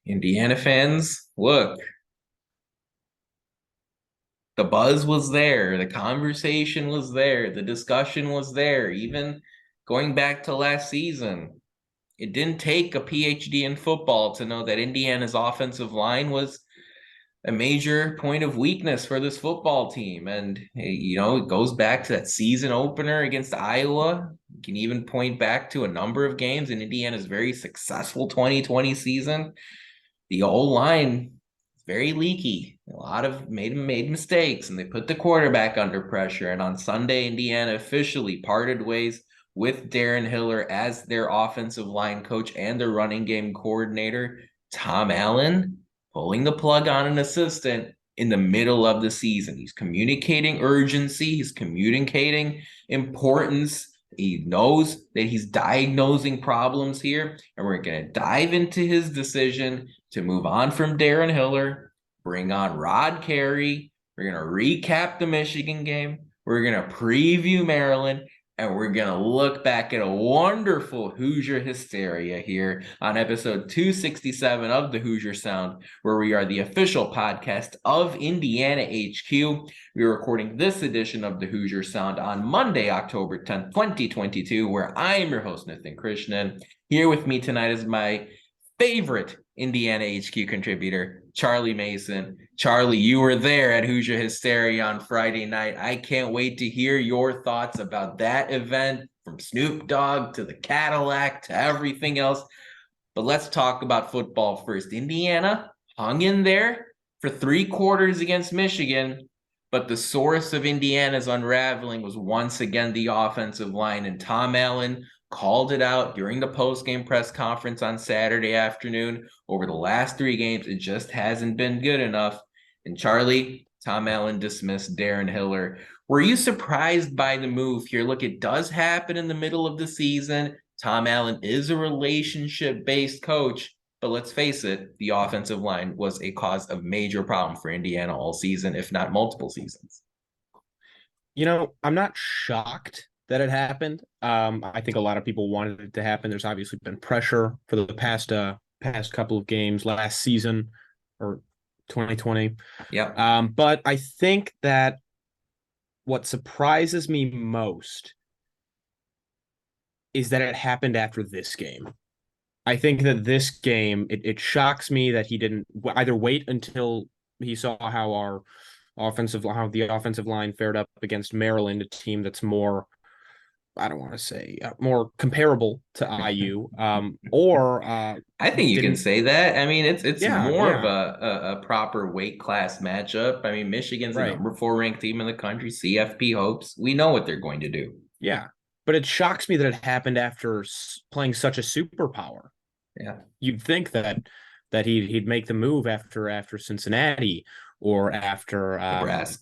Indiana fans, look, the buzz was there, the conversation was there, the discussion was there. Even going back to last season, it didn't take a PhD in football to know that Indiana's offensive line was a major point of weakness for this football team. And, it goes back to that season opener against Iowa. You can even point back to a number of games in Indiana's very successful 2020 season. The old line is very leaky. A lot of made mistakes, and they put the quarterback under pressure. And on Sunday, Indiana officially parted ways with Darren Hiller as their offensive line coach and their running game coordinator. Tom Allen pulling the plug on an assistant in the middle of the season. He's communicating urgency. He's communicating importance. He knows that he's diagnosing problems here, and we're going to dive into his decision to move on from Darren Hiller, bring on Rod Carey. We're going to recap the Michigan game. We're going to preview Maryland, and we're going to look back at a wonderful Hoosier Hysteria here on episode 267 of the Hoosier Sound, where we are the official podcast of Indiana HQ. We are recording this edition of the Hoosier Sound on Monday, October 10th, 2022, where I am your host, Nathan Krishnan. Here with me tonight is my favorite Indiana HQ contributor, Charlie Mason. Charlie, you were there at Hoosier Hysteria on Friday night. I can't wait to hear your thoughts about that event, from Snoop Dogg to the Cadillac to everything else. But let's talk about football first. Indiana hung in there for 3 quarters against Michigan, but the source of Indiana's unraveling was once again the offensive line, and Tom Allen called it out during the post-game press conference on Saturday afternoon. Over the last 3 games, it just hasn't been good enough. And Charlie, Tom Allen dismissed Darren Hiller. Were you surprised by the move here? Look, it does happen in the middle of the season. Tom Allen is a relationship-based coach, but let's face it, the offensive line was a cause of major problem for Indiana all season, if not multiple seasons. I'm not shocked that it happened. I think a lot of people wanted it to happen. There's obviously been pressure for the past couple of games last season or 2020. Yeah. But I think that what surprises me most is that it happened after this game. I think that this game, it shocks me that he didn't either wait until he saw how the offensive line fared up against Maryland, a team that's more, I don't want to say more comparable to IU, or I think you can say that. I mean, it's more of yeah, a proper weight class matchup. I mean, Michigan's the right, number 4 ranked team in the country. CFP hopes. We know what they're going to do. yeah. But it shocks me that it happened after playing such a superpower. Yeah. You'd think that he'd make the move after Cincinnati or after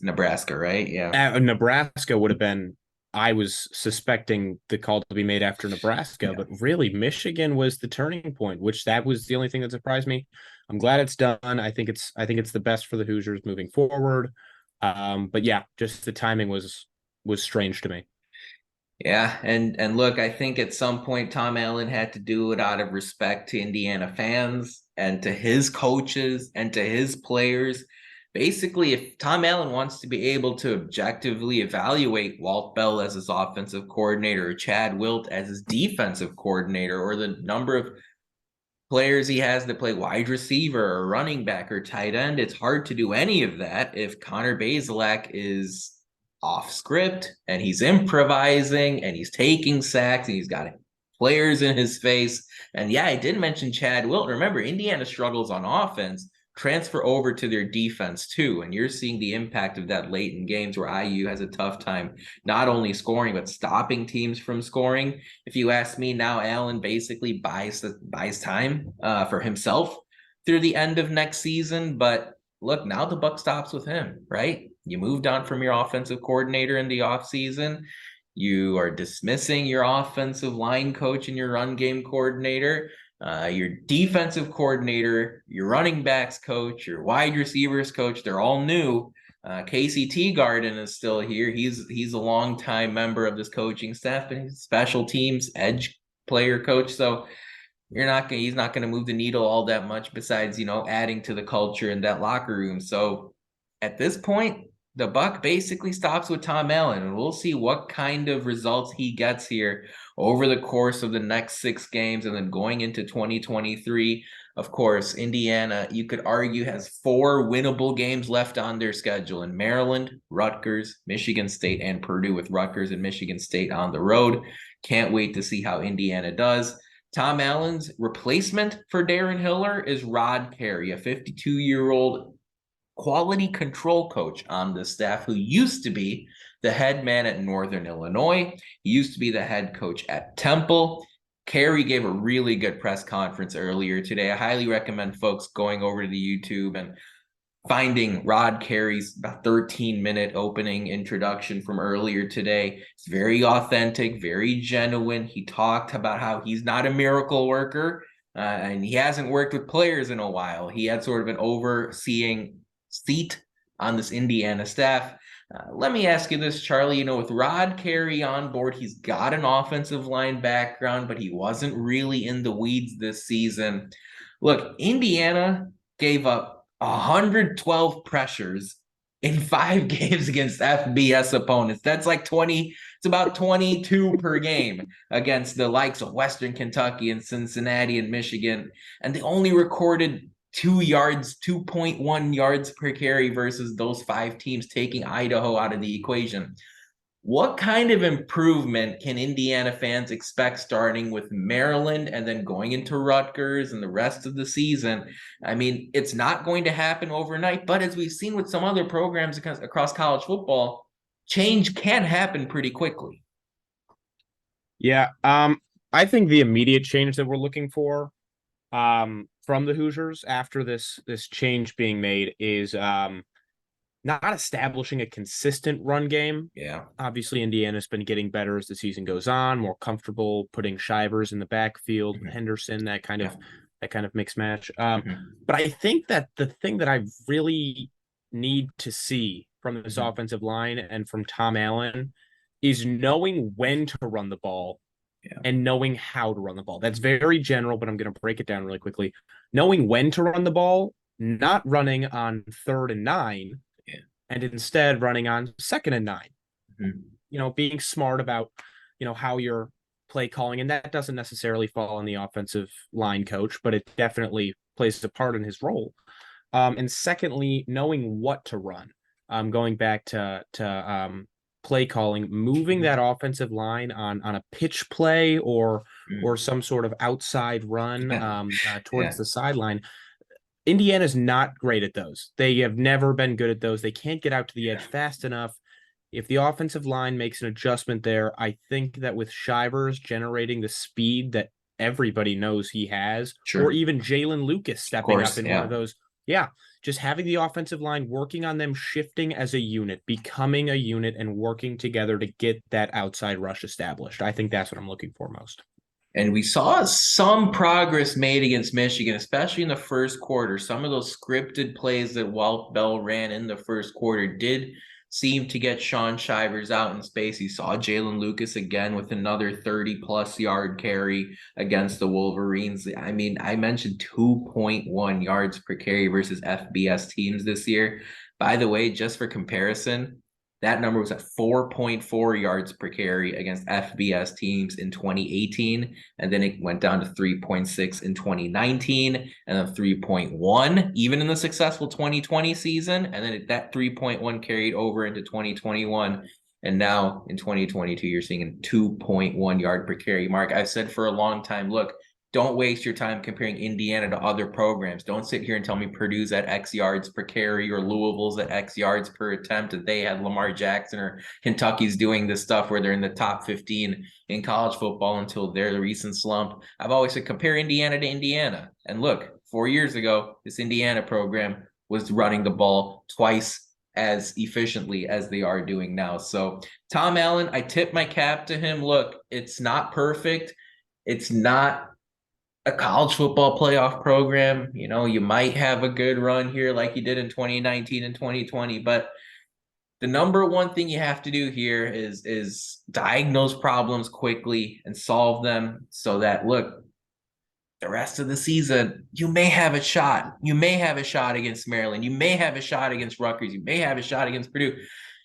Nebraska, right? Yeah. Nebraska would have been. I was suspecting the call to be made after Nebraska, Yeah. but really Michigan was the turning point, which that was the only thing that surprised me. I'm glad it's done. I think it's the best for the Hoosiers moving forward. But yeah, just the timing was strange to me. Yeah, and look, I think at some point Tom Allen had to do it out of respect to Indiana fans and to his coaches and to his players. Basically, if Tom Allen wants to be able to objectively evaluate Walt Bell as his offensive coordinator or Chad Wilt as his defensive coordinator, or the number of players he has that play wide receiver or running back or tight end, it's hard to do any of that if Connor Bazelak is off script and he's improvising and he's taking sacks and he's got players in his face. And yeah, I did mention Chad Wilt. Remember, Indiana struggles on offense. Transfer over to their defense too, and you're seeing the impact of that late in games where IU has a tough time not only scoring but stopping teams from scoring. If you ask me, now Allen basically buys time for himself through the end of next season. But look, now the buck stops with him, right? You moved on from your offensive coordinator in the offseason. You are dismissing your offensive line coach and your run game coordinator. Your defensive coordinator, your running backs coach, your wide receivers coach, they're all new. Casey Teagarden is still here. He's a longtime member of this coaching staff, and he's special teams edge player coach. So he's not gonna move the needle all that much besides, adding to the culture in that locker room. So at this point, the buck basically stops with Tom Allen, and we'll see what kind of results he gets here over the course of the next 6 games and then going into 2023. Of course, Indiana, you could argue, has 4 winnable games left on their schedule in Maryland, Rutgers, Michigan State, and Purdue, with Rutgers and Michigan State on the road. Can't wait to see how Indiana does. Tom Allen's replacement for Darren Hiller is Rod Carey, a 52-year-old quality control coach on the staff who used to be the head man at Northern Illinois. He used to be the head coach at Temple. Carey gave a really good press conference earlier today. I highly recommend folks going over to the YouTube and finding Rod Carey's about 13-minute opening introduction from earlier today. It's very authentic, very genuine. He talked about how he's not a miracle worker, and he hasn't worked with players in a while. He had sort of an overseeing seat on this Indiana staff. Let me ask you this, Charlie. With Rod Carey on board, he's got an offensive line background, but he wasn't really in the weeds this season. Look, Indiana gave up 112 pressures in 5 games against FBS opponents. That's like 20. It's about 22 per game against the likes of Western Kentucky and Cincinnati and Michigan. And they only recorded 2.1 yards per carry versus those 5 teams, taking Idaho out of the equation. What kind of improvement can Indiana fans expect starting with Maryland and then going into Rutgers and the rest of the season? I mean, it's not going to happen overnight, but as we've seen with some other programs across college football, change can happen pretty quickly. Yeah, I think the immediate change that we're looking for from the Hoosiers after this change being made is not establishing a consistent run game. Yeah. Obviously, Indiana's been getting better as the season goes on, more comfortable putting Shivers in the backfield, Henderson, that kind of mix match. But I think that the thing that I really need to see from this offensive line and from Tom Allen is knowing when to run the ball and knowing how to run the ball. That's very general, but I'm going to break it down really quickly. Knowing when to run the ball, not running on 3rd and 9, and instead running on 2nd and 9. Being smart about, how you're play calling, and that doesn't necessarily fall on the offensive line coach, but it definitely plays a part in his role. And secondly, knowing what to run. Going back to play calling, moving that offensive line on a pitch play or some sort of outside run towards the sideline. Indiana's not great at those. They have never been good at those. They can't get out to the edge fast enough. If the offensive line makes an adjustment there, I think that with Shivers generating the speed that everybody knows he has, or even Jalen Lucas stepping up in one of those, just having the offensive line working on them, shifting as a unit, becoming a unit, and working together to get that outside rush established. I think that's what I'm looking for most. And we saw some progress made against Michigan, especially in the first quarter. Some of those scripted plays that Walt Bell ran in the first quarter did seem to get Sean Shivers out in space. You saw Jalen Lucas again with another 30-plus yard carry against the Wolverines. I mean, I mentioned 2.1 yards per carry versus FBS teams this year. By the way, just for comparison, that number was at 4.4 yards per carry against FBS teams in 2018. And then it went down to 3.6 in 2019 and then 3.1 even in the successful 2020 season. And then that 3.1 carried over into 2021. And now in 2022, you're seeing a 2.1 yard per carry mark. I've said for a long time, look, don't waste your time comparing Indiana to other programs. Don't sit here and tell me Purdue's at X yards per carry or Louisville's at X yards per attempt, that they had Lamar Jackson, or Kentucky's doing this stuff where they're in the top 15 in college football until their recent slump. I've always said compare Indiana to Indiana. And look, 4 years ago, this Indiana program was running the ball twice as efficiently as they are doing now. So Tom Allen, I tip my cap to him. Look, it's not perfect. It's not a college football playoff program. You might have a good run here like you did in 2019 and 2020, but the number one thing you have to do here is diagnose problems quickly and solve them so that, look, the rest of the season, you may have a shot. You may have a shot against Maryland. You may have a shot against Rutgers. You may have a shot against Purdue.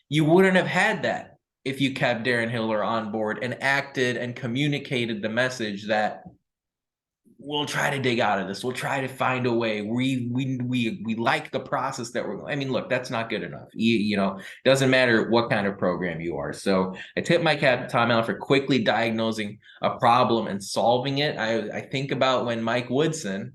You wouldn't have had that if you kept Darren Hiller on board and acted and communicated the message that we'll try to dig out of this. We'll try to find a way. We like the process that we're. I mean, look, that's not good enough. You know, doesn't matter what kind of program you are. So I tip my cap to Tom Allen for quickly diagnosing a problem and solving it. I think about when Mike Woodson,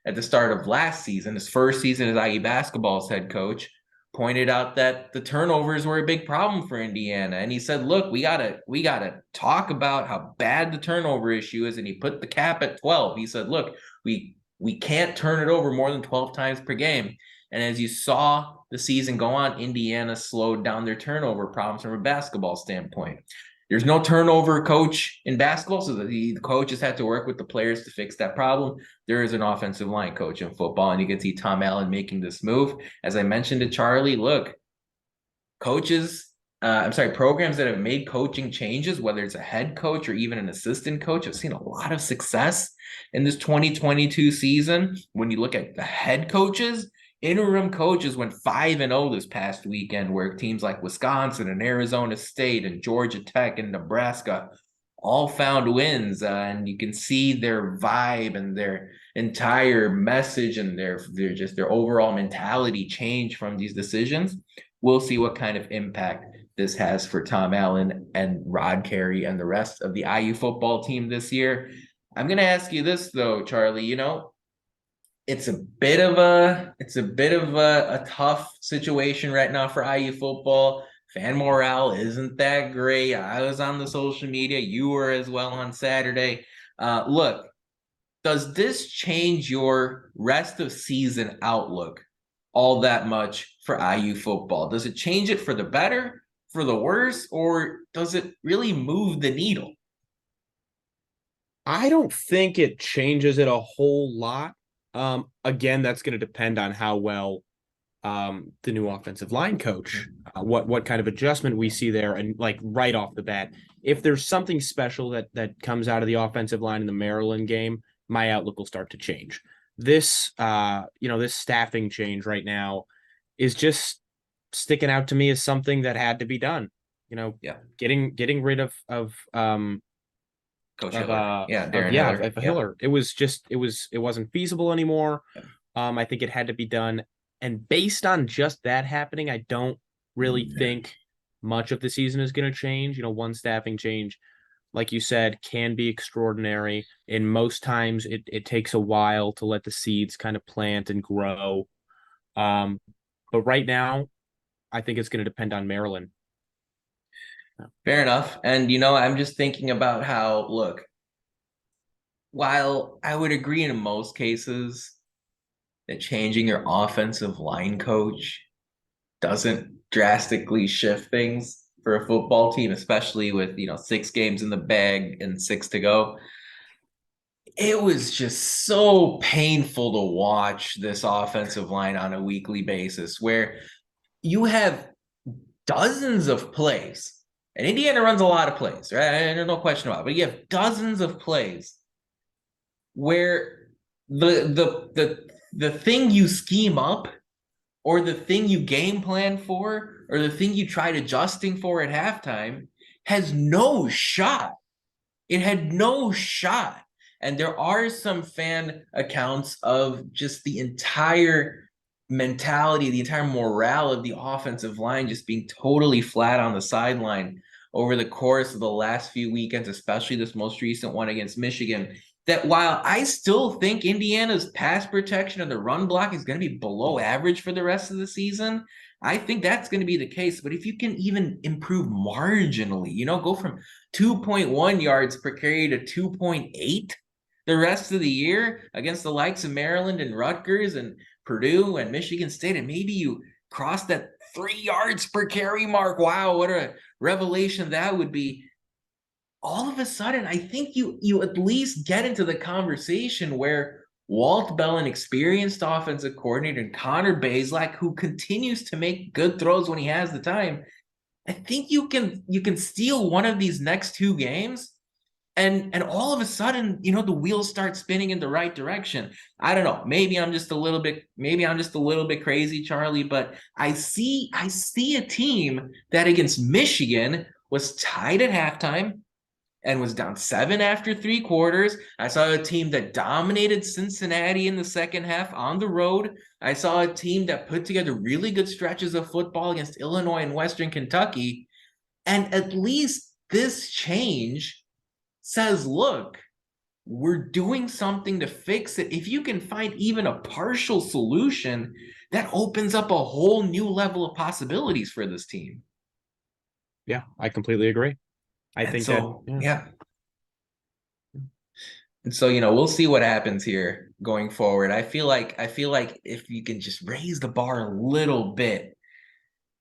at the start of last season, his first season as IU basketball's head coach, pointed out that the turnovers were a big problem for Indiana. And he said, look, we gotta talk about how bad the turnover issue is. And he put the cap at 12. He said, look, we can't turn it over more than 12 times per game. And as you saw the season go on, Indiana slowed down their turnover problems from a basketball standpoint. There's no turnover coach in basketball, so the coaches had to work with the players to fix that problem. There is an offensive line coach in football, and you can see Tom Allen making this move. As I mentioned to Charlie, look, programs that have made coaching changes, whether it's a head coach or even an assistant coach, have seen a lot of success in this 2022 season. When you look at the head coaches, interim coaches went 5-0 this past weekend, where teams like Wisconsin and Arizona State and Georgia Tech and Nebraska all found wins, and you can see their vibe and their entire message and their overall mentality change from these decisions. We'll see what kind of impact this has for Tom Allen and Rod Carey and the rest of the IU football team this year. I'm going to ask you this though, Charlie. You know, it's a bit of a tough situation right now for IU football. Fan morale isn't that great. I was on the social media. You were as well on Saturday. Look, does this change your rest of season outlook all that much for IU football? Does it change it for the better, for the worse, or does it really move the needle? I don't think it changes it a whole lot. Again, that's going to depend on how well the new offensive line coach, what kind of adjustment we see there, and like right off the bat, if there's something special that comes out of the offensive line in the Maryland game, my outlook will start to change. This this staffing change right now is just sticking out to me as something that had to be done. Getting rid of Coach Hiller. Darren Hiller. Hiller. It wasn't feasible anymore. Yeah. I think it had to be done. And based on just that happening, I don't really think much of the season is going to change. One staffing change, like you said, can be extraordinary. And most times it takes a while to let the seeds kind of plant and grow. But right now, I think it's going to depend on Maryland. Fair enough. And, I'm just thinking about how, look, while I would agree in most cases that changing your offensive line coach doesn't drastically shift things for a football team, especially with, 6 games in the bag and 6 to go, it was just so painful to watch this offensive line on a weekly basis where you have dozens of plays. And Indiana runs a lot of plays, right? There's no question about it. But you have dozens of plays where the thing you scheme up, or the thing you game plan for, or the thing you tried adjusting for at halftime has no shot. It had no shot. And there are some fan accounts of just the entire mentality, the entire morale of the offensive line just being totally flat on the sideline over the course of the last few weekends, especially this most recent one against Michigan, that while I still think Indiana's pass protection and the run block is going to be below average for the rest of the season, I think that's going to be the case. But if you can even improve marginally, go from 2.1 yards per carry to 2.8 the rest of the year against the likes of Maryland and Rutgers and Purdue and Michigan State, and maybe you cross that 3 yards per carry mark. Wow, what a revelation that would be. All of a sudden, I think you at least get into the conversation where Walt Bell, an experienced offensive coordinator, and Connor Bazelak, who continues to make good throws when he has the time, I think you can steal one of these next 2 games And all of a sudden, you know, the wheels start spinning in the right direction. I don't know. Maybe I'm just a little bit crazy, Charlie, but I see a team that against Michigan was tied at halftime and was down 7 after 3 quarters. I saw a team that dominated Cincinnati in the second half on the road. I saw a team that put together really good stretches of football against Illinois and Western Kentucky. And at least this change says, look, we're doing something to fix it. If you can find even a partial solution, that opens up a whole new level of possibilities for this team. Yeah, I completely agree. I think so, that, yeah. And so, you know, we'll see what happens here going forward. I feel like if you can just raise the bar a little bit,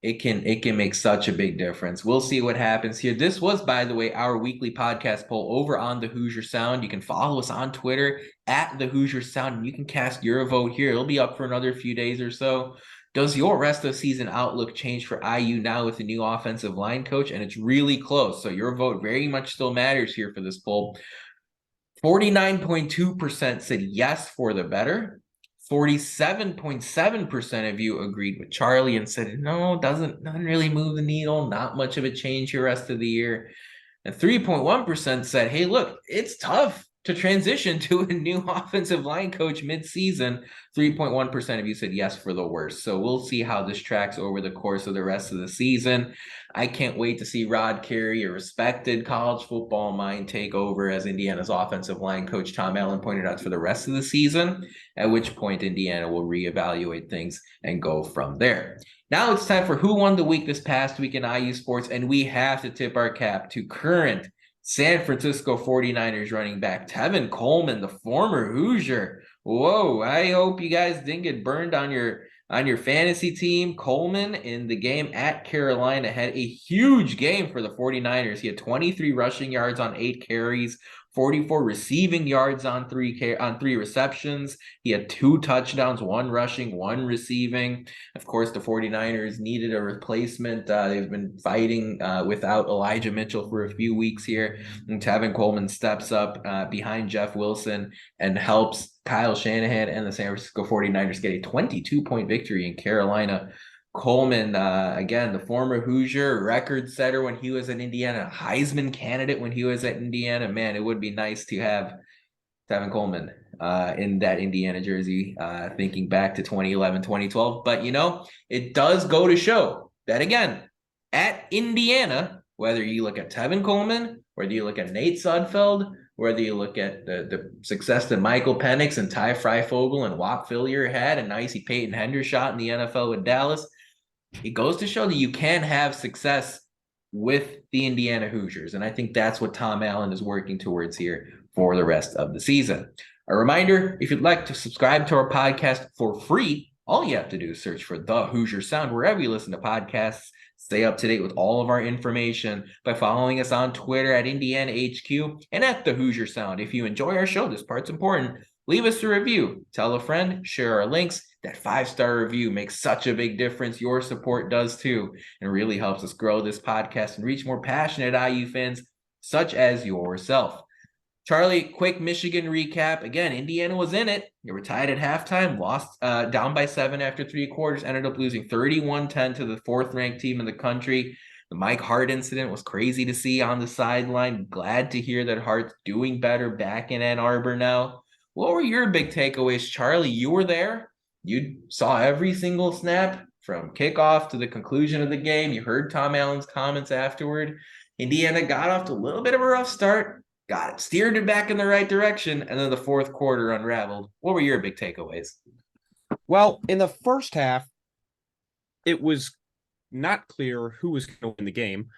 it can make such a big difference. We'll see what happens here. This was, by the way, our weekly podcast poll over on the Hoosier Sound. You can follow us on Twitter at the Hoosier Sound, and you can cast your vote here. It'll be up for another few days or so. Does your rest of season outlook change for IU now with the new offensive line coach? And it's really close. So your vote very much still matters here for this poll. 49.2% said yes for the better. 47.7% of you agreed with Charlie and said, no, doesn't really move the needle. Not much of a change here rest of the year. And 3.1% said, hey, look, it's tough to transition to a new offensive line coach mid-season. 3.1% of you said yes for the worst. So we'll see how this tracks over the course of the rest of the season. I can't wait to see Rod Carey, a respected college football mind, take over as Indiana's offensive line coach. Tom Allen pointed out for the rest of the season, at which point Indiana will reevaluate things and go from there. Now it's time for Who Won the Week this past week in IU sports, and we have to tip our cap to current San Francisco 49ers running back Tevin Coleman, the former Hoosier. Whoa, I hope you guys didn't get burned on your fantasy team. Coleman in the game at Carolina had a huge game for the 49ers. He had 23 rushing yards on 8 carries, 44 receiving yards on 3 receptions. He had 2 touchdowns, 1 rushing, 1 receiving. Of course, the 49ers needed a replacement. They've been fighting without Elijah Mitchell for a few weeks here. And Tevin Coleman steps up behind Jeff Wilson and helps Kyle Shanahan and the San Francisco 49ers get a 22-point victory in Carolina. Coleman, again, the former Hoosier, record setter when he was at Indiana, Heisman candidate when he was at Indiana. Man, it would be nice to have Tevin Coleman in that Indiana jersey, thinking back to 2011, 2012. But, you know, it does go to show that, again, at Indiana, whether you look at Tevin Coleman, whether you look at Nate Sudfeld, whether you look at the success that Michael Penix and Ty Freifogel and Whop Phillier had, and now you see Peyton Hendershot in the NFL with Dallas, it goes to show that you can have success with the Indiana Hoosiers. And I think that's what Tom Allen is working towards here for the rest of the season. A reminder, if you'd like to subscribe to our podcast for free, all you have to do is search for The Hoosier Sound wherever you listen to podcasts. Stay up to date with all of our information by following us on Twitter at Indiana HQ and at The Hoosier Sound. If you enjoy our show, this part's important. Leave us a review, tell a friend, share our links. That 5-star review makes such a big difference. Your support does too, and really helps us grow this podcast and reach more passionate IU fans such as yourself. Charlie, quick Michigan recap. Again, Indiana was in it. They were tied at halftime, lost down by 7 after 3 quarters, ended up losing 31-10 to the 4th-ranked team in the country. The Mike Hart incident was crazy to see on the sideline. Glad to hear that Hart's doing better back in Ann Arbor now. What were your big takeaways, Charlie? You were there. You saw every single snap from kickoff to the conclusion of the game. You heard Tom Allen's comments afterward. Indiana got off to a little bit of a rough start, got it, steered it back in the right direction, and then the 4th quarter unraveled. What were your big takeaways? Well, in the first half, it was not clear who was going to win the game.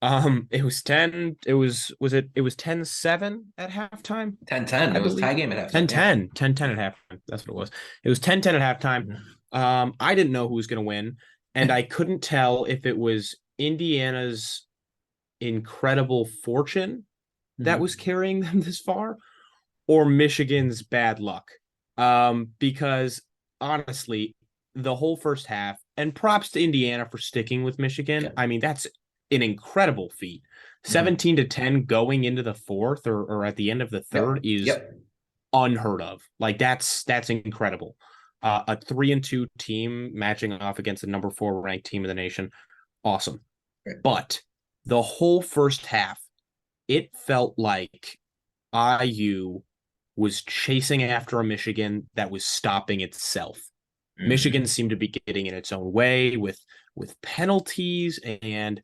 It was 10. It was 10-7 at halftime. 10-10. It was tie game at halftime. 10-10. Yeah. 10-10 at halftime. That's what it was. It was 10-10 at halftime. I didn't know who was going to win, and I couldn't tell if it was Indiana's incredible fortune that was carrying them this far or Michigan's bad luck. Because honestly, the whole first half, and props to Indiana for sticking with Michigan. Yeah. I mean, that's an incredible feat. Mhm. 17-10 going into the fourth or at the end of the third Yep. is Yep. unheard of. Like that's incredible. A 3-2 team matching off against the number 4 ranked team in the nation. Awesome. Right. But the whole first half, it felt like IU was chasing after a Michigan that was stopping itself. Michigan Mhm. seemed to be getting in its own way with penalties and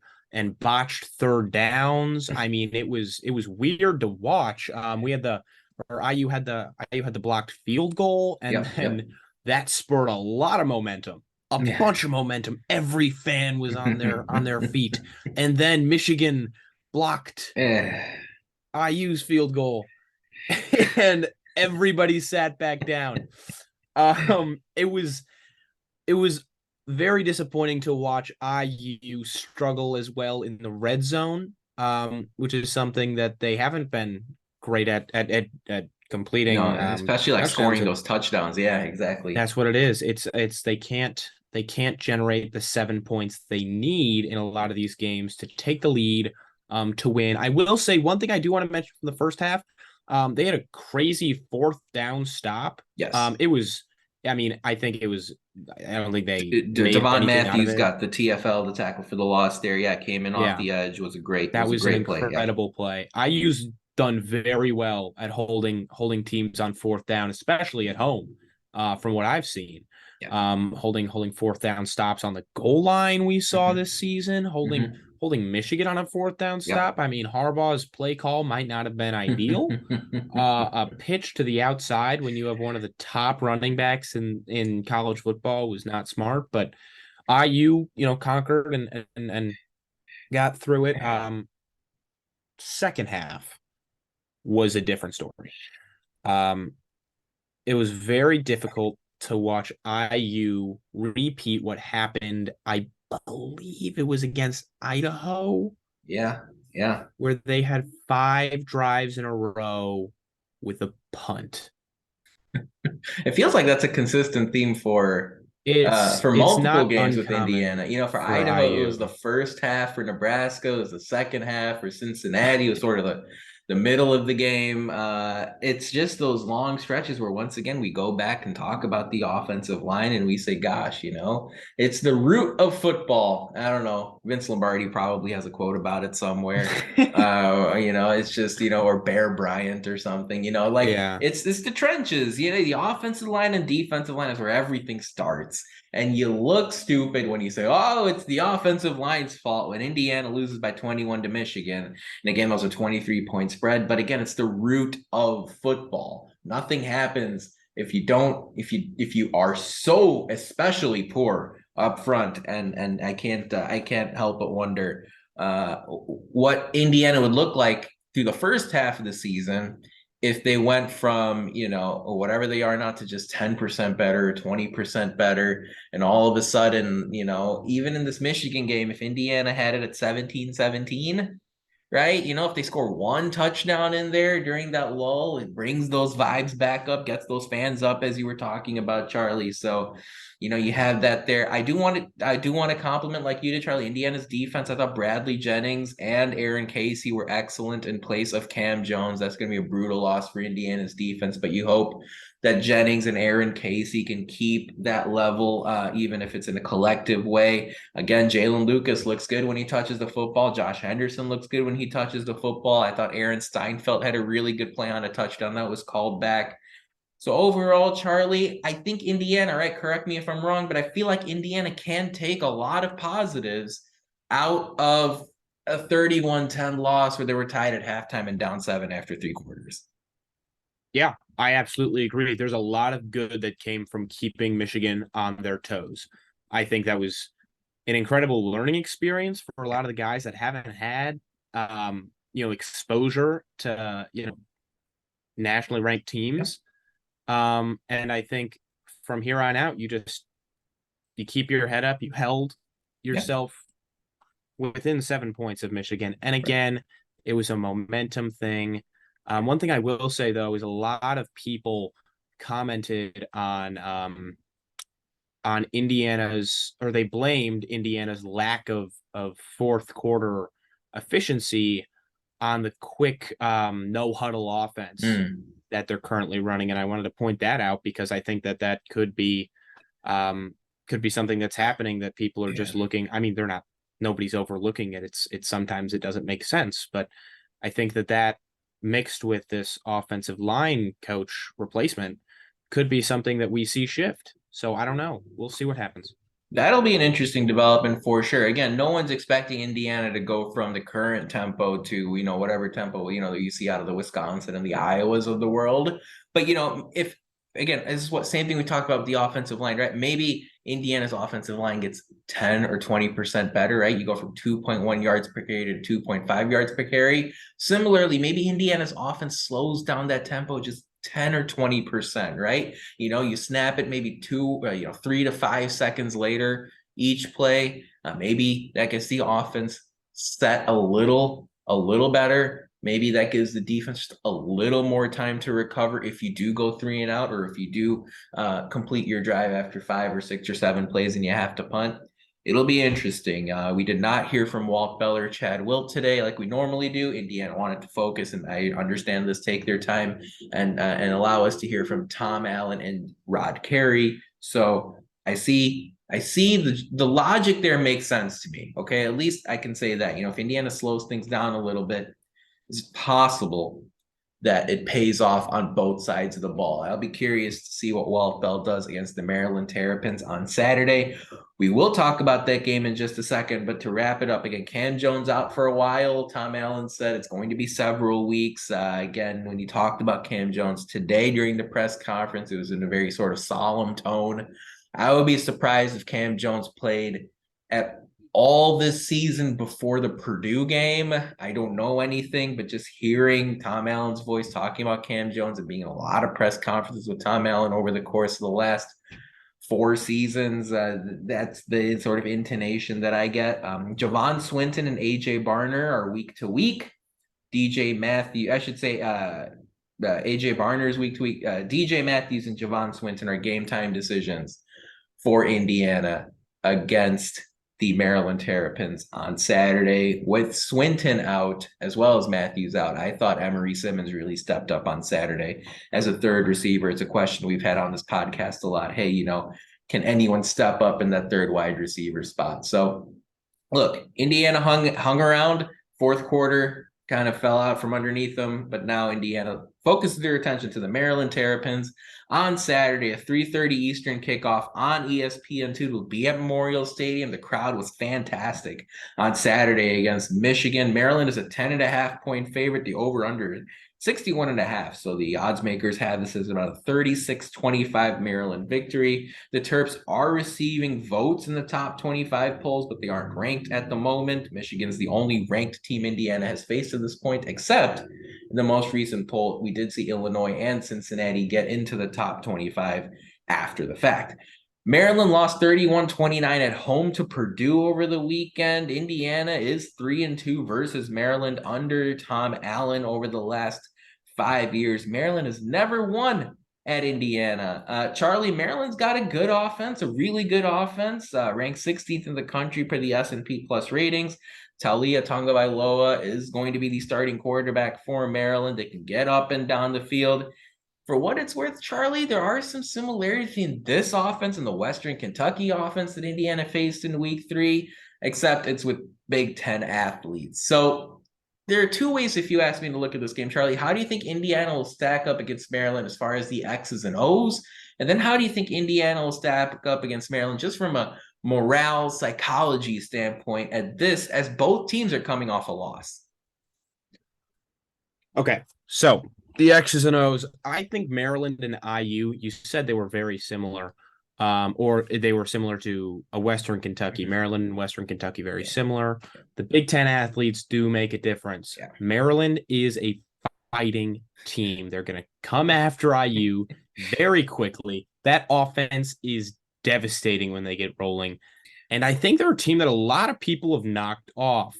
botched third downs. I mean, it was weird to watch. We had the or IU had the blocked field goal, and Yep. Yep. then that spurred a lot of momentum, a Yeah. bunch of momentum. Every fan was on their feet, and then Michigan blocked Eh. IU's field goal, and everybody sat back down. It was very disappointing to watch IU struggle as well in the red zone, which is something that they haven't been great at No, completing especially like touchdowns. scoring those touchdowns. Yeah, exactly. That's what it is. It's they can't generate the 7 points they need in a lot of these games to take the lead, to win. I will say one thing I do want to mention from the first half. They had a crazy fourth down stop. Yes. It was, I mean, I don't think they made Devon anything out of Matthews it. got the TFL, the tackle for the loss there. Yeah, came in off Yeah, the edge. that Was a was an great play. Yeah. incredible play. IU's done very well at holding teams on fourth down, especially at home. From what I've seen, Yeah. holding fourth down stops on the goal line we saw Hmm. this season, holding Hmm. holding Michigan on a fourth down Yep. stop. I mean, Harbaugh's play call might not have been ideal. A pitch to the outside when you have one of the top running backs in college football was not smart, but IU, conquered and got through it. Second half was a different story. Um, it was very difficult to watch IU repeat what happened. I believe it was against Idaho, Yeah. Yeah. where they had 5 drives in a row with a punt. It feels like that's a consistent theme It's for it's multiple not games with Indiana. uncommon You know, for for Idaho, it was the IU. first half. For Nebraska, it was the second half. For Cincinnati, it was sort of the middle of the game. It's just those long stretches where once again we go back and talk about the offensive line and we say, "Gosh, it's the root of football." I don't know. Vince Lombardi probably has a quote about it somewhere. It's just, or Bear Bryant or something, like Yeah. it's the trenches, the offensive line and defensive line is where everything starts. And you look stupid when you say, oh, it's the offensive line's fault when Indiana loses by 21 to Michigan. And again, those are 23-point spread. But again, it's the root of football. Nothing happens if you are so especially poor up front. And I can't help but wonder what Indiana would look like through the first half of the season if they went from, whatever they are now to just 10% better, 20% better. And all of a sudden, even in this Michigan game, if Indiana had it at 17-17, right? If they score one touchdown in there during that lull, it brings those vibes back up, gets those fans up, as you were talking about, Charlie. So, you have that there. I do want to compliment, like you did, Charlie, Indiana's defense. I thought Bradley Jennings and Aaron Casey were excellent in place of Cam Jones. That's going to be a brutal loss for Indiana's defense, but you hope that Jennings and Aaron Casey can keep that level, even if it's in a collective way. Again, Jalen Lucas looks good when he touches the football. Josh Henderson looks good when he touches the football. I thought Aaron Steinfeld had a really good play on a touchdown that was called back. So overall, Charlie, I think Indiana, right? Correct me if I'm wrong, but I feel like Indiana can take a lot of positives out of a 31-10 loss where they were tied at halftime and down 7 after 3 quarters. Yeah, I absolutely agree. There's a lot of good that came from keeping Michigan on their toes. I think that was an incredible learning experience for a lot of the guys that haven't had exposure to, nationally ranked Yeah. teams. And I think from here on out, you keep your head up. You held Yeah. yourself within 7 points of Michigan. And Right. again, it was a momentum thing. One thing I will say though is a lot of people commented on Indiana's, or they blamed Indiana's lack of fourth quarter efficiency on the quick no huddle offense that they're currently running. And I wanted to point that out because I think that could be something that's happening, that people are just looking. I mean, nobody's overlooking it. It's sometimes it doesn't make sense, but I think that mixed with this offensive line coach replacement could be something that we see shift. So I don't know. We'll see what happens. That'll be an interesting development for sure. Again, no one's expecting Indiana to go from the current tempo to, whatever tempo, that you see out of the Wisconsin and the Iowas of the world. But, if, again, this is what same thing we talked about with the offensive line, right? Maybe Indiana's offensive line gets 10 or 20% better, right? You go from 2.1 yards per carry to 2.5 yards per carry. Similarly, maybe Indiana's offense slows down that tempo just 10 or 20%, right? You snap it maybe 3 to 5 seconds later each play. Maybe that gets the offense set a little better. Maybe that gives the defense just a little more time to recover if you do go 3 and out, or if you do complete your drive after 5 or 6 or 7 plays and you have to punt. It'll be interesting. We did not hear from Walt Bell or Chad Wilt today like we normally do. Indiana wanted to focus, and I understand this, take their time and allow us to hear from Tom Allen and Rod Carey. So I see the logic there makes sense to me. Okay, at least I can say that. If Indiana slows things down a little bit, it's possible that it pays off on both sides of the ball. I'll be curious to see what Walt Bell does against the Maryland Terrapins on Saturday. We will talk about that game in just a second, but to wrap it up, again, Cam Jones out for a while. Tom Allen said it's going to be several weeks. Again, when he talked about Cam Jones today during the press conference, it was in a very sort of solemn tone. I would be surprised if Cam Jones played at all this season before the Purdue game. I don't know anything, but just hearing Tom Allen's voice talking about Cam Jones and being in a lot of press conferences with Tom Allen over the course of the last 4 seasons, that's the sort of intonation that I get. Javon Swinton and AJ Barner are week to week. AJ Barner is week to week. DJ Matthews and Javon Swinton are game time decisions for Indiana against the Maryland Terrapins on Saturday, with Swinton out as well as Matthews out. I thought Emery Simmons really stepped up on Saturday as a third receiver. It's a question we've had on this podcast a lot. Hey, can anyone step up in that third wide receiver spot? So look, Indiana hung around. Fourth quarter kind of fell out from underneath them, but now Indiana focused their attention to the Maryland Terrapins on Saturday, a 3:30 Eastern kickoff on ESPN2. It will be at Memorial Stadium. The crowd was fantastic on Saturday against Michigan. Maryland is a 10.5-point favorite. The over-under 61.5. So the odds makers have this as about a 36-25 Maryland victory. The Terps are receiving votes in the top 25 polls, but they aren't ranked at the moment. Michigan is the only ranked team Indiana has faced at this point, except in the most recent poll, we did see Illinois and Cincinnati get into the top 25 after the fact. Maryland lost 31-29 at home to Purdue over the weekend. Indiana is 3-2 versus Maryland under Tom Allen over the last 5 years. Maryland has never won at Indiana. Charlie, Maryland's got a good offense, a really good offense, ranked 16th in the country per the S&P Plus ratings. Taulia Tagovailoa is going to be the starting quarterback for Maryland. They can get up and down the field. For what it's worth, Charlie, there are some similarities in this offense and the Western Kentucky offense that Indiana faced in week 3, except it's with Big Ten athletes. So there are 2 ways, if you ask me, to look at this game. Charlie, how do you think Indiana will stack up against Maryland as far as the X's and O's? And then how do you think Indiana will stack up against Maryland just from a morale psychology standpoint as both teams are coming off a loss? Okay, so the X's and O's, I think Maryland and IU, you said they were very similar, or they were similar to a Western Kentucky. Maryland and Western Kentucky, very similar. The Big Ten athletes do make a difference. Yeah. Maryland is a fighting team. They're going to come after IU very quickly. That offense is devastating when they get rolling. And I think they're a team that a lot of people have knocked off.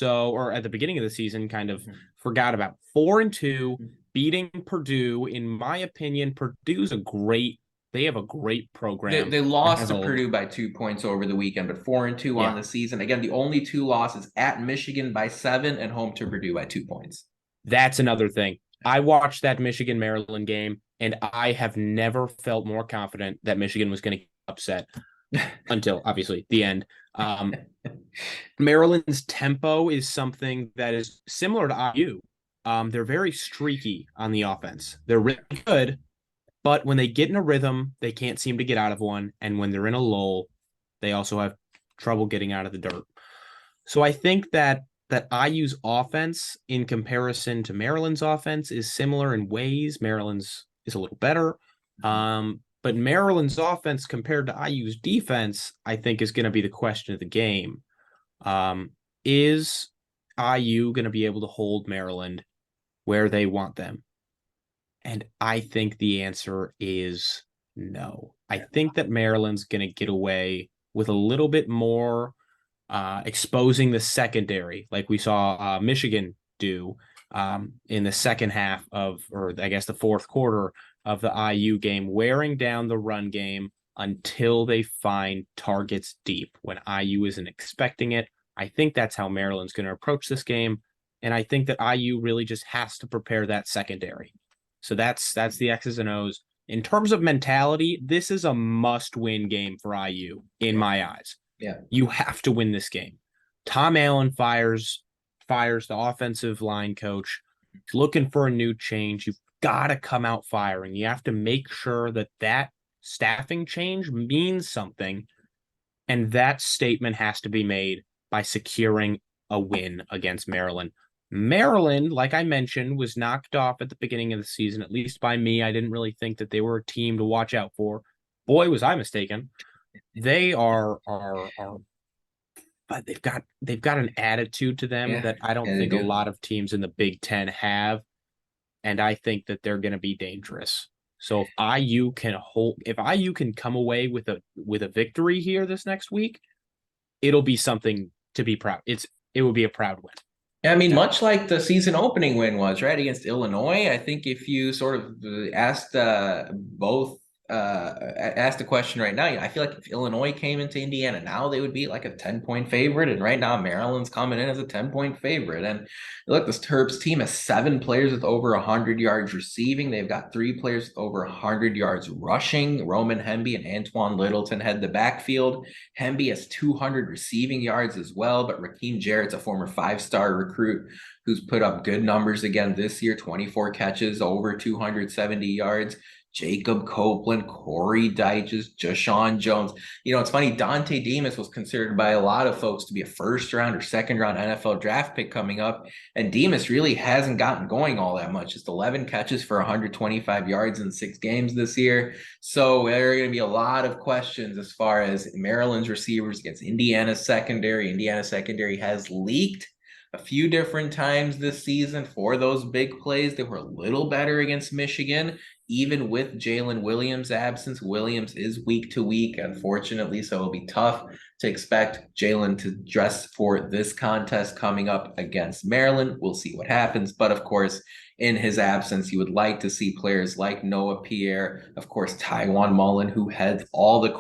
Or at the beginning of the season, kind of forgot about. 4-2, beating Purdue. In my opinion, Purdue's a great They have a great They, program they that lost has to a Purdue by 2 points over the weekend, but 4-2 on yeah. the season. Again, the only two losses at Michigan by 7 and home to Purdue by 2 points. That's another thing. I watched that Michigan Maryland game, and I have never felt more confident that Michigan was going to get upset until obviously the end. Um, Maryland's tempo is something that is similar to IU. They're very streaky on the offense. They're really good, but when they get in a rhythm, they can't seem to get out of one. And when they're in a lull, they also have trouble getting out of the dirt. So I think that IU's offense in comparison to Maryland's offense is similar in ways. Maryland's is a little better. But Maryland's offense compared to IU's defense, I think, is going to be the question of the game. Is IU going to be able to hold Maryland where they want them? And I think the answer is no. I think that Maryland's going to get away with a little bit more exposing the secondary, like we saw Michigan do in the second half of, or I guess the fourth quarter of the IU game, wearing down the run game until they find targets deep when IU isn't expecting it. I think that's how Maryland's going to approach this game. And I think that IU really just has to prepare that secondary. So that's the X's and O's. In terms of mentality, this is a must-win game for IU in my eyes. Yeah. You have to win this game. Tom Allen fires the offensive line coach. He's looking for a new change. You've got to come out firing. You have to make sure that staffing change means something, and that statement has to be made by securing a win against Maryland. Maryland, like I mentioned, was knocked off at the beginning of the season, at least by me. I didn't really think that they were a team to watch out for. Boy, was I mistaken. They are but they've got an attitude to them that I don't think a lot of teams in the Big Ten have. And I think that they're going to be dangerous. So if IU can come away with a victory here this next week, it'll be something to be proud. It will be a proud win. I mean, much like the season opening win was, right, against Illinois. I think if you sort of asked asked the question right now, I feel like if Illinois came into Indiana now, they would be like a 10-point favorite. And right now, Maryland's coming in as a 10-point favorite. And look, this Terps team has 7 players with over 100 yards receiving. They've got 3 players with over 100 yards rushing. Roman Hemby and Antoine Littleton head the backfield. Hemby has 200 receiving yards as well, but Raheem Jarrett's a former 5-star recruit who's put up good numbers again this year, 24 catches, over 270 yards. Jacob Copeland, Corey Dyches, Jashawn Jones. It's funny, Dante Demas was considered by a lot of folks to be a first-round or second-round NFL draft pick coming up, and Demas really hasn't gotten going all that much. Just 11 catches for 125 yards in 6 games this year. So there are going to be a lot of questions as far as Maryland's receivers against Indiana's secondary. Indiana's secondary has leaked a few different times this season for those big plays. They were a little better against Michigan, even with Jalen Williams' absence. Williams is week to week, unfortunately, so it'll be tough to expect Jalen to dress for this contest coming up against Maryland. We'll see what happens, but of course, in his absence, you would like to see players like Noah Pierre, of course, Tywan Mullen, who heads all the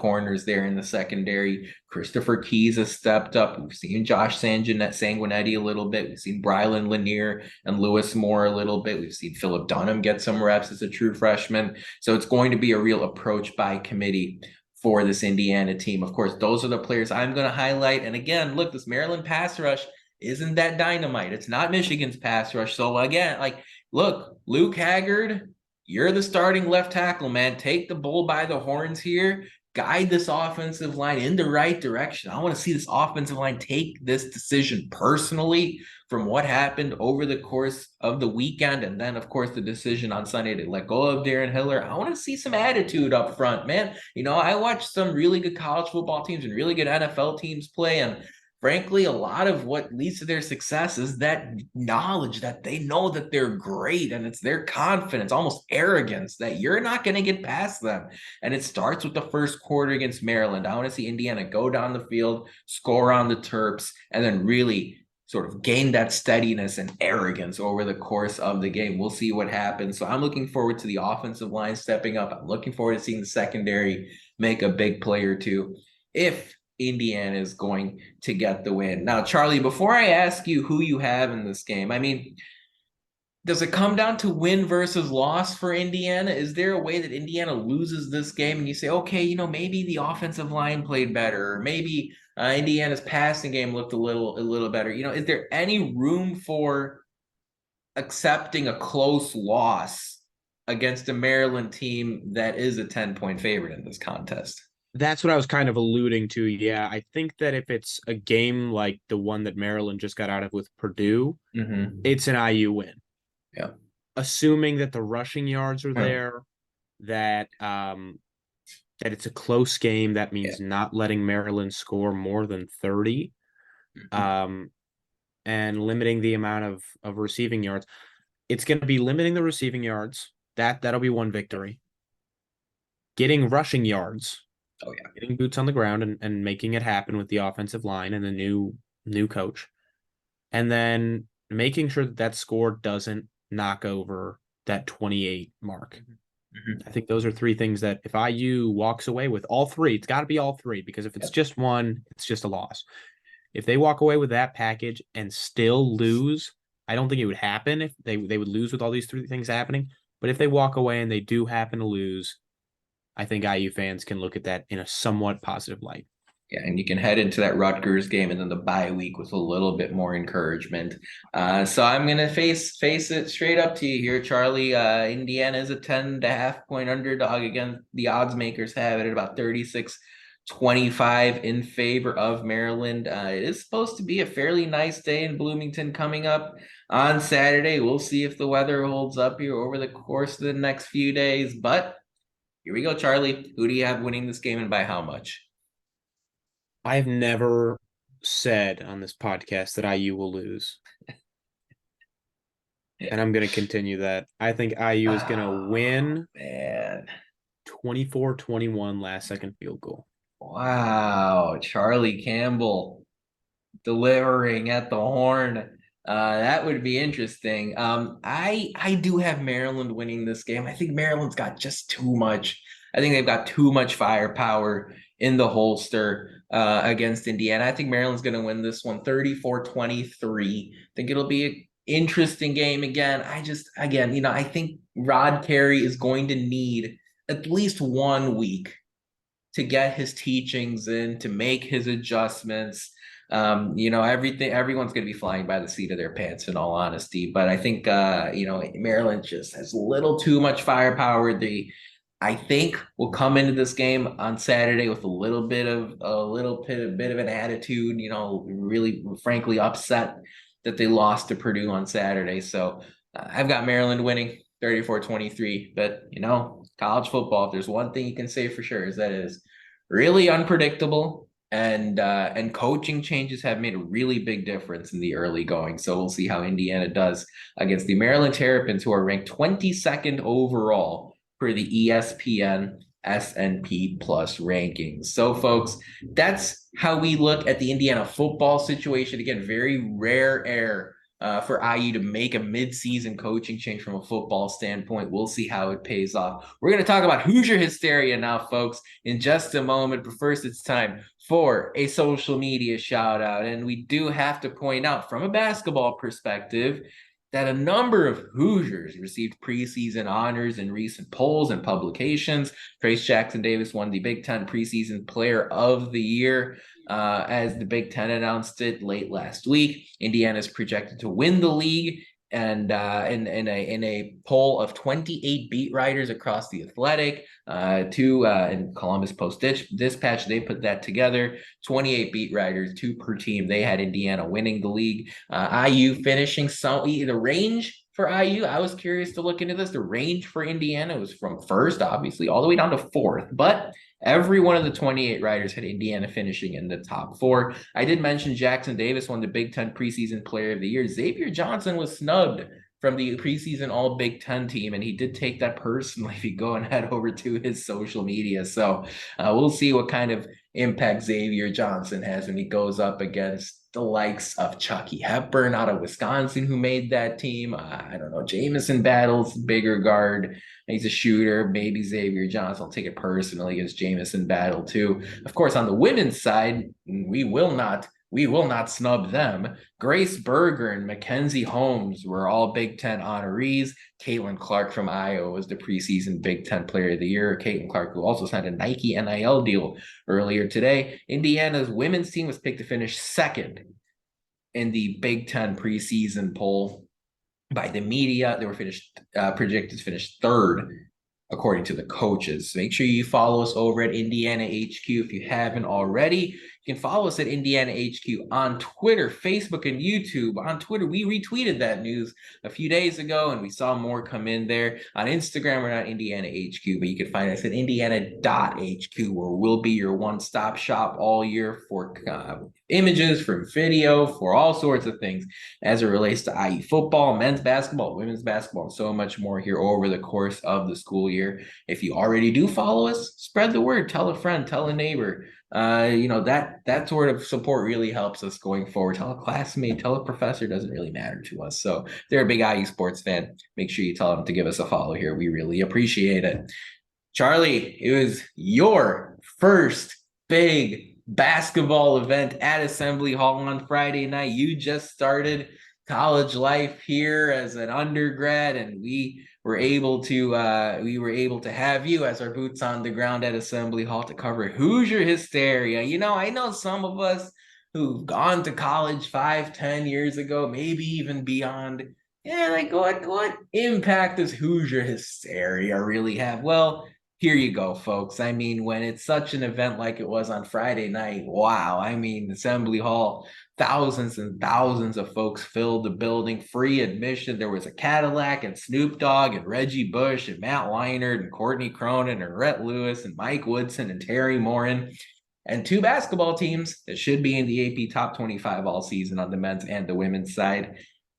there in the secondary. Christopher Keys has stepped up. We've seen Josh Sanguinetti a little bit. We've seen Brylan Lanier and Lewis Moore a little bit. We've seen Philip Dunham get some reps as a true freshman. So it's going to be a real approach by committee for this Indiana team. Of course, those are the players I'm going to highlight. And again, look, this Maryland pass rush isn't that dynamite. It's not Michigan's pass rush. So again, look, Luke Haggard, you're the starting left tackle, man. Take the bull by the horns here. Guide this offensive line in the right direction. I want to see this offensive line take this decision personally from what happened over the course of the weekend. And then, of course, the decision on Sunday to let go of Darren Hiller. I want to see some attitude up front, man. I watched some really good college football teams and really good NFL teams play, and frankly, a lot of what leads to their success is that knowledge that they know that they're great, and it's their confidence, almost arrogance, that you're not going to get past them. And it starts with the first quarter against Maryland. I want to see Indiana go down the field, score on the Terps, and then really sort of gain that steadiness and arrogance over the course of the game. We'll see what happens. So I'm looking forward to the offensive line stepping up. I'm looking forward to seeing the secondary make a big play or two if Indiana is going to get the win. Now, Charlie, before I ask you who you have in this game, I mean, does it come down to win versus loss for Indiana? Is there a way that Indiana loses this game and you say, okay, you know, maybe the offensive line played better, or maybe Indiana's passing game looked a little better? You know, is there any room for accepting a close loss against a Maryland team that is a 10-point favorite in this contest? That's what I was kind of alluding to. Yeah, I think that if it's a game like the one that Maryland just got out of with Purdue, it's an IU win. Yeah. Assuming that the rushing yards are there, that it's a close game, that means not letting Maryland score more than 30, and limiting the amount of receiving yards. It's going to be limiting the receiving yards. That'll be one victory. Getting rushing yards. Oh yeah. Getting boots on the ground and making it happen with the offensive line and the new coach. And then making sure that score doesn't knock over that 28 mark. I think those are three things that if IU walks away with all three, it's got to be all three, because if it's just one, it's just a loss. If they walk away with that package and still lose, I don't think it would happen if they would lose with all these three things happening. But if they walk away and they do happen to lose, I think IU fans can look at that in a somewhat positive light. Yeah, and you can head into that Rutgers game and then the bye week with a little bit more encouragement. So I'm going to face it straight up to you here, Charlie. Indiana is a 10.5-point underdog. Again, the odds makers have it at about 36-25 in favor of Maryland. It is supposed to be a fairly nice day in Bloomington coming up on Saturday. We'll see if the weather holds up here over the course of the next few days. But here we go, Charlie. Who do you have winning this game and by how much? I've never said on this podcast that IU will lose. And I'm going to continue that. I think IU is going to win 24-21 last second field goal. Wow, Charlie Campbell delivering at the horn. That would be interesting. I do have Maryland winning this game. I think Maryland's got just too much. I think they've got too much firepower in the holster against Indiana. I think Maryland's going to win this one 34-23. I think it'll be an interesting game again. I think Rod Carey is going to need at least 1 week to get his teachings in, to make his adjustments. Everyone's going to be flying by the seat of their pants, in all honesty. But I think, Maryland just has a little too much firepower. I think will come into this game on Saturday with a little bit of an attitude, really frankly upset that they lost to Purdue on Saturday. So I've got Maryland winning 34-23, but college football, if there's one thing you can say for sure, is that it is really unpredictable, and coaching changes have made a really big difference in the early going. So we'll see how Indiana does against the Maryland Terrapins, who are ranked 22nd overall for the ESPN S&P Plus rankings. So, folks, that's how we look at the Indiana football situation. Again, very rare air for IU to make a midseason coaching change from a football standpoint. We'll see how it pays off. We're going to talk about Hoosier Hysteria now, folks, in just a moment. But first, it's time for a social media shout out. And we do have to point out, from a basketball perspective, that a number of Hoosiers received preseason honors in recent polls and publications. Trace Jackson Davis won the Big Ten Preseason Player of the Year as the Big Ten announced it late last week. Indiana is projected to win the league, and in a poll of 28 beat writers across the Athletic, in Columbus Post-Dispatch, they put that together. 28 beat writers, 2 per team. They had Indiana winning the league. IU finishing the range for IU. I was curious to look into this. The range for Indiana was from first, obviously, all the way down to fourth, but every one of the 28 writers had Indiana finishing in the top 4. I did mention Jackson Davis won the Big Ten Preseason Player of the Year. Xavier Johnson was snubbed from the preseason All Big Ten team, and he did take that personally if you go and head over to his social media. So we'll see what kind of impact Xavier Johnson has when he goes up against the likes of Chucky Hepburn out of Wisconsin, who made that team. I don't know, Jamison Battles, bigger guard. He's a shooter. Maybe Xavier Johnson. I'll take it personally as Jamison Battle too. Of course, on the women's side, we will not snub them. Grace Berger and Mackenzie Holmes were all Big Ten honorees. Caitlin Clark from Iowa was the preseason Big Ten Player of the Year. Caitlin Clark, who also signed a Nike NIL deal earlier today. Indiana's women's team was picked to finish second in the Big Ten preseason poll by the media. They were projected to finish third according to the coaches. Make sure you follow us over at Indiana HQ if you haven't already. You can follow us at Indiana HQ on Twitter, Facebook, and YouTube. On Twitter, we retweeted that news a few days ago, and we saw more come in there. On Instagram, we're not Indiana HQ, but you can find us at indiana.hq, where we'll be your one-stop shop all year for images, for video, for all sorts of things as it relates to IU football, men's basketball, women's basketball, and so much more here over the course of the school year. If you already do follow us, spread the word, tell a friend, tell a neighbor. That sort of support really helps us going forward. Tell a classmate, tell a professor, doesn't really matter to us. So if they're a big IU sports fan, make sure you tell them to give us a follow here. We really appreciate it. Charlie, it was your first big basketball event at Assembly Hall on Friday night. You just started college life here as an undergrad, and we were able to have you as our boots on the ground at Assembly Hall to cover Hoosier Hysteria. I know some of us who've gone to college 5-10 years ago, maybe even beyond. Yeah, like what impact does Hoosier Hysteria really have? Well, here you go, folks. I mean, when it's such an event like it was on Friday night, wow. I mean, Assembly Hall, thousands and thousands of folks filled the building, free admission. There was a Cadillac and Snoop Dogg and Reggie Bush and Matt Leinart and Courtney Cronin and Rhett Lewis and Mike Woodson and Terry Morin, and two basketball teams that should be in the AP top 25 all season on the men's and the women's side.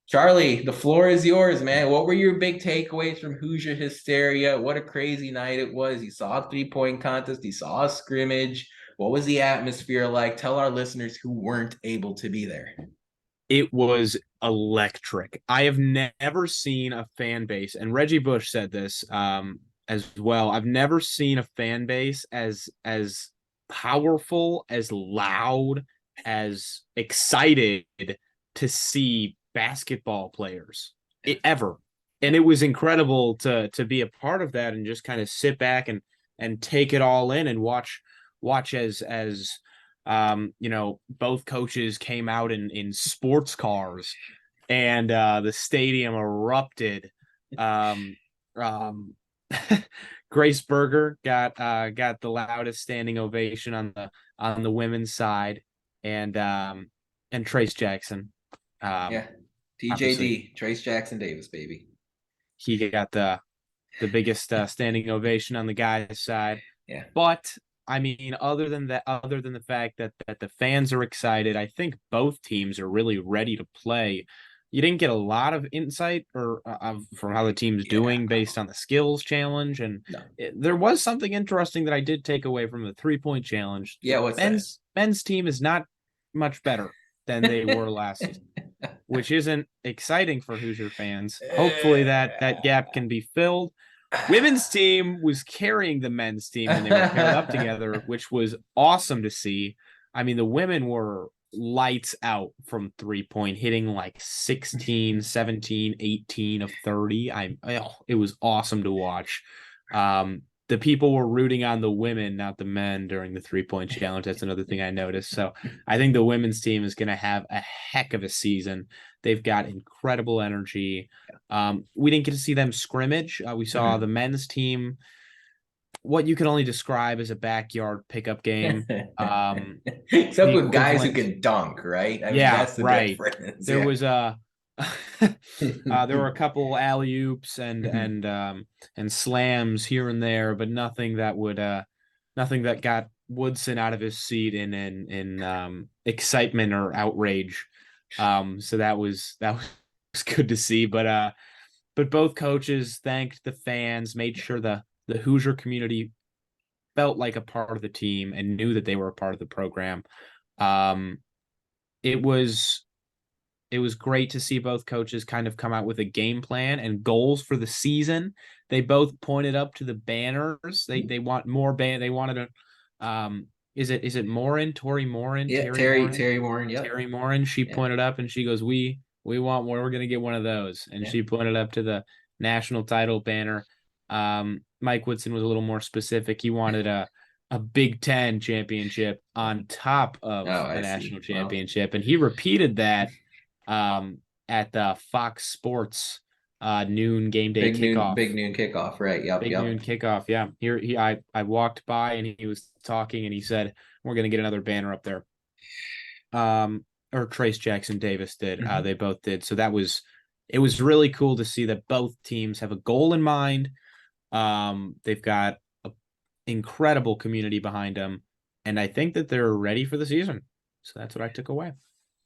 Charlie, the floor is yours, man. What were your big takeaways from Hoosier Hysteria? What a crazy night it was. You saw a 3-point contest. You saw a scrimmage. What was the atmosphere like? Tell our listeners who weren't able to be there. It was electric. I have never seen a fan base, and Reggie Bush said this as well. I've never seen a fan base as powerful, as loud, as excited to see basketball players ever. And it was incredible to be a part of that and just kind of sit back and take it all in and watch as both coaches came out in sports cars and the stadium erupted. Grace Berger got the loudest standing ovation on the women's side, and Trace Jackson. TJD, Trace Jackson Davis, baby. He got the biggest standing ovation on the guys' side. Yeah. But I mean, other than the fact that the fans are excited, I think both teams are really ready to play. You didn't get a lot of insight from how the team's doing based on the skills challenge, and there was something interesting that I did take away from the 3-point challenge. Yeah, what's that? Men's team is not much better than they were last season, which isn't exciting for Hoosier fans. Hopefully that gap can be filled. Women's team was carrying the men's team and they were paired up together, which was awesome to see. I mean, the women were lights out from 3-point, hitting like 16, 17, 18 of 30. It was awesome to watch. The people were rooting on the women, not the men, during the 3-point challenge. That's another thing I noticed. So I think the women's team is going to have a heck of a season. They've got incredible energy. We didn't get to see them scrimmage. We saw the men's team, what you can only describe as a backyard pickup game. Except with guys who can dunk, right? I mean, that's the difference. There was there were a couple alley-oops and slams here and there, but nothing that got Woodson out of his seat in excitement or outrage. So that was good to see. But both coaches thanked the fans, made sure the Hoosier community felt like a part of the team and knew that they were a part of the program. it was great to see both coaches kind of come out with a game plan and goals for the season. They both pointed up to the banners. They want more They wanted a is it Morin, Tori Morin, Yeah, Terry Morin? Terry Warren. Yep. Terry Morin. She Yeah. pointed up and she goes, we want more. We're gonna get one of those. And Yeah. she pointed up to the national title banner. Mike Woodson was a little more specific. He wanted a Big Ten championship on top Oh, of a I see. national Well, championship. And he repeated that at the Fox Sports noon game day kickoff. big noon kickoff. Right. Yep. Big noon Yep. kickoff. Yeah. I walked by and he was talking and he said, we're gonna get another banner up there. Or Trace Jackson Davis did. Mhm. They both did. So it was really cool to see that both teams have a goal in mind. They've got an incredible community behind them, and I think that they're ready for the season. So that's what I took away.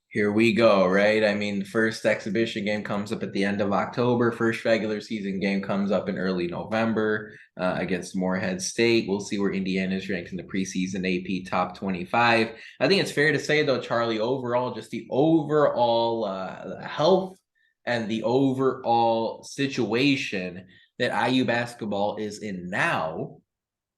Here we go, right? I mean, the first exhibition game comes up at the end of October. First regular season game comes up in early November against Morehead State. We'll see where Indiana is ranked in the preseason AP top 25. I think it's fair to say, though, Charlie, overall, just the overall health and the overall situation that IU basketball is in now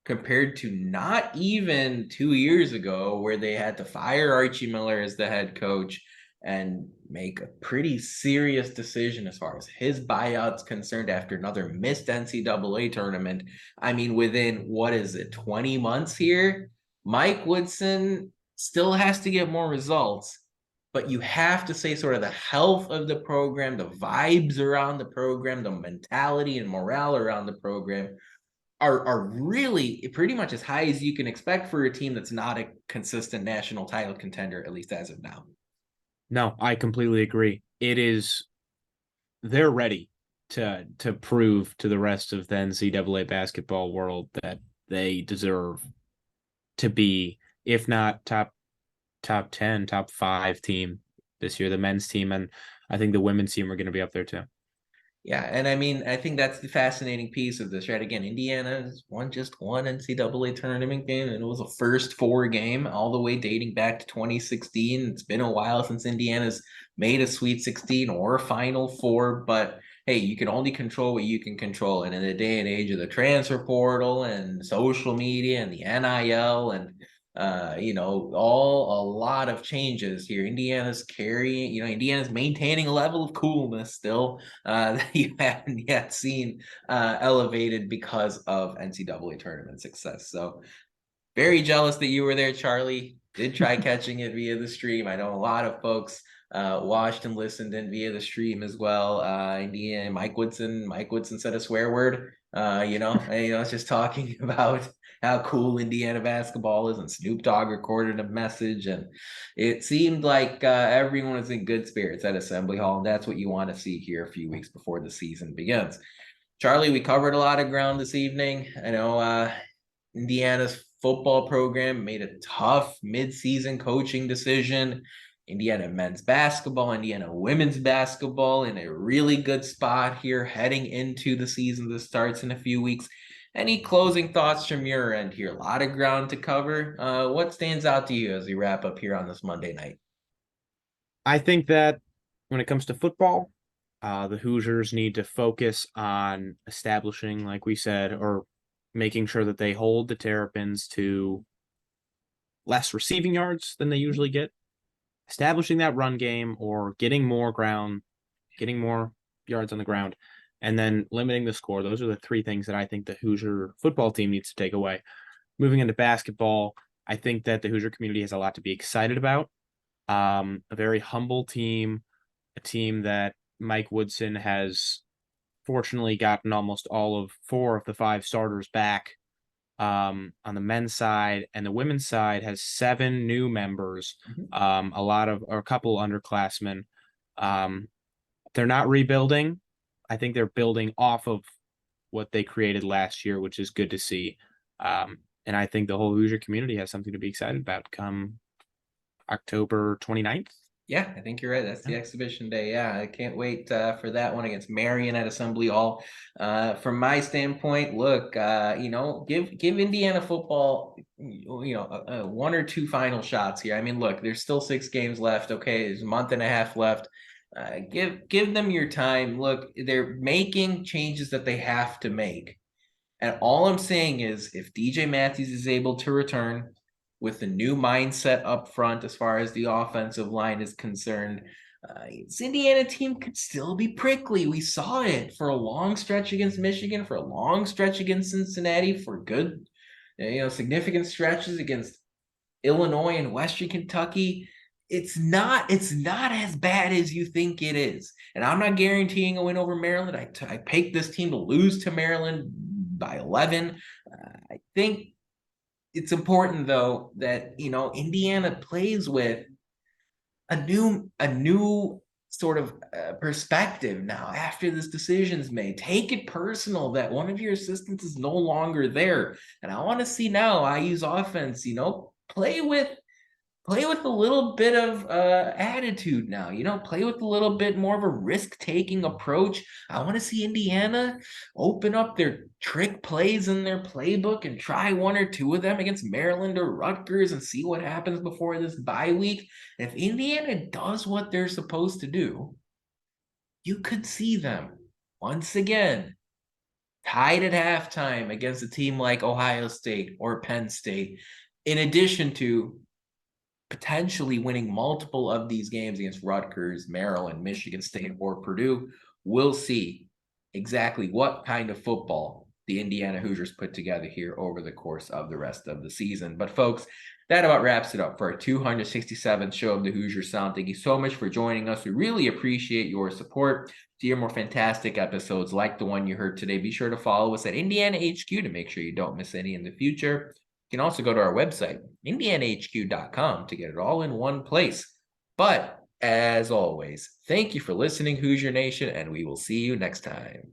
compared to not even 2 years ago, where they had to fire Archie Miller as the head coach and make a pretty serious decision as far as his buyout's concerned after another missed NCAA tournament. I mean, within what is it, 20 months here? Mike Woodson still has to get more results, but you have to say sort of the health of the program, the vibes around the program, the mentality and morale around the program are really pretty much as high as you can expect for a team that's not a consistent national title contender, at least as of now. No, I completely agree. They're ready to prove to the rest of the NCAA basketball world that they deserve to be, if not top 10, top 5 team this year, the men's team, and I think the women's team are going to be up there too. Yeah, and I mean, I think that's the fascinating piece of this, right? Again, Indiana's won just one NCAA tournament game, and it was a first 4 game all the way dating back to 2016. It's been a while since Indiana's made a Sweet 16 or a Final Four, but hey, you can only control what you can control. And in the day and age of the transfer portal and social media and the NIL and all a lot of changes here. Indiana's carrying, Indiana's maintaining a level of coolness still that you haven't yet seen elevated because of NCAA tournament success. So very jealous that you were there, Charlie. Did try catching it via the stream. I know a lot of folks watched and listened in via the stream as well. Indiana, Mike Woodson said a swear word. It's just talking about how cool Indiana basketball is, and Snoop Dogg recorded a message, and it seemed like everyone was in good spirits at Assembly Hall, and that's what you want to see here a few weeks before the season begins. Charlie, we covered a lot of ground this evening. I know Indiana's football program made a tough midseason coaching decision. Indiana men's basketball, Indiana women's basketball in a really good spot here heading into the season that starts in a few weeks. Any closing thoughts from your end here? A lot of ground to cover. What stands out to you as we wrap up here on this Monday night? I think that when it comes to football, the Hoosiers need to focus on establishing, like we said, or making sure that they hold the Terrapins to less receiving yards than they usually get, establishing that run game or getting more yards on the ground, and then limiting the score. Those are the 3 things that I think the Hoosier football team needs to take away. Moving into basketball, I think that the Hoosier community has a lot to be excited about. A very humble team, a team that Mike Woodson has fortunately gotten almost all of 4 of the 5 starters back on the men's side, and the women's side has 7 new members, a couple underclassmen. They're not rebuilding. I think they're building off of what they created last year, which is good to see. And I think the whole Hoosier community has something to be excited about come October 29th. Yeah, I think you're right. That's the exhibition day. Yeah, I can't wait for that one against Marion at Assembly Hall. From my standpoint, look, give Indiana football, one or two final shots here. I mean, look, there's still 6 games left. Okay, there's a month and a half left. Give them your time. Look, they're making changes that they have to make. And all I'm saying is if DJ Matthews is able to return with the new mindset up front as far as the offensive line is concerned, this Indiana team could still be prickly. We saw it for a long stretch against Michigan, for a long stretch against Cincinnati, for good, significant stretches against Illinois and Western Kentucky. It's not as bad as you think it is. And I'm not guaranteeing a win over Maryland. I picked this team to lose to Maryland by 11. I think it's important though that Indiana plays with a new sort of perspective now after this decision's made. Take it personal that one of your assistants is no longer there, and I want to see now IU's offense, play with a little bit of attitude now, play with a little bit more of a risk-taking approach. I want to see Indiana open up their trick plays in their playbook and try one or two of them against Maryland or Rutgers and see what happens before this bye week. And if Indiana does what they're supposed to do, you could see them once again tied at halftime against a team like Ohio State or Penn State, in addition to potentially winning multiple of these games against Rutgers, Maryland, Michigan State, or Purdue. We'll see exactly what kind of football the Indiana Hoosiers put together here over the course of the rest of the season. But folks, that about wraps it up for our 267th show of the Hoosier Sound. Thank you so much for joining us. We really appreciate your support. To hear more fantastic episodes like the one you heard today, be sure to follow us at Indiana HQ to make sure you don't miss any in the future. You can also go to our website, indianahq.com, to get it all in one place. But as always, thank you for listening, Hoosier Nation, and we will see you next time.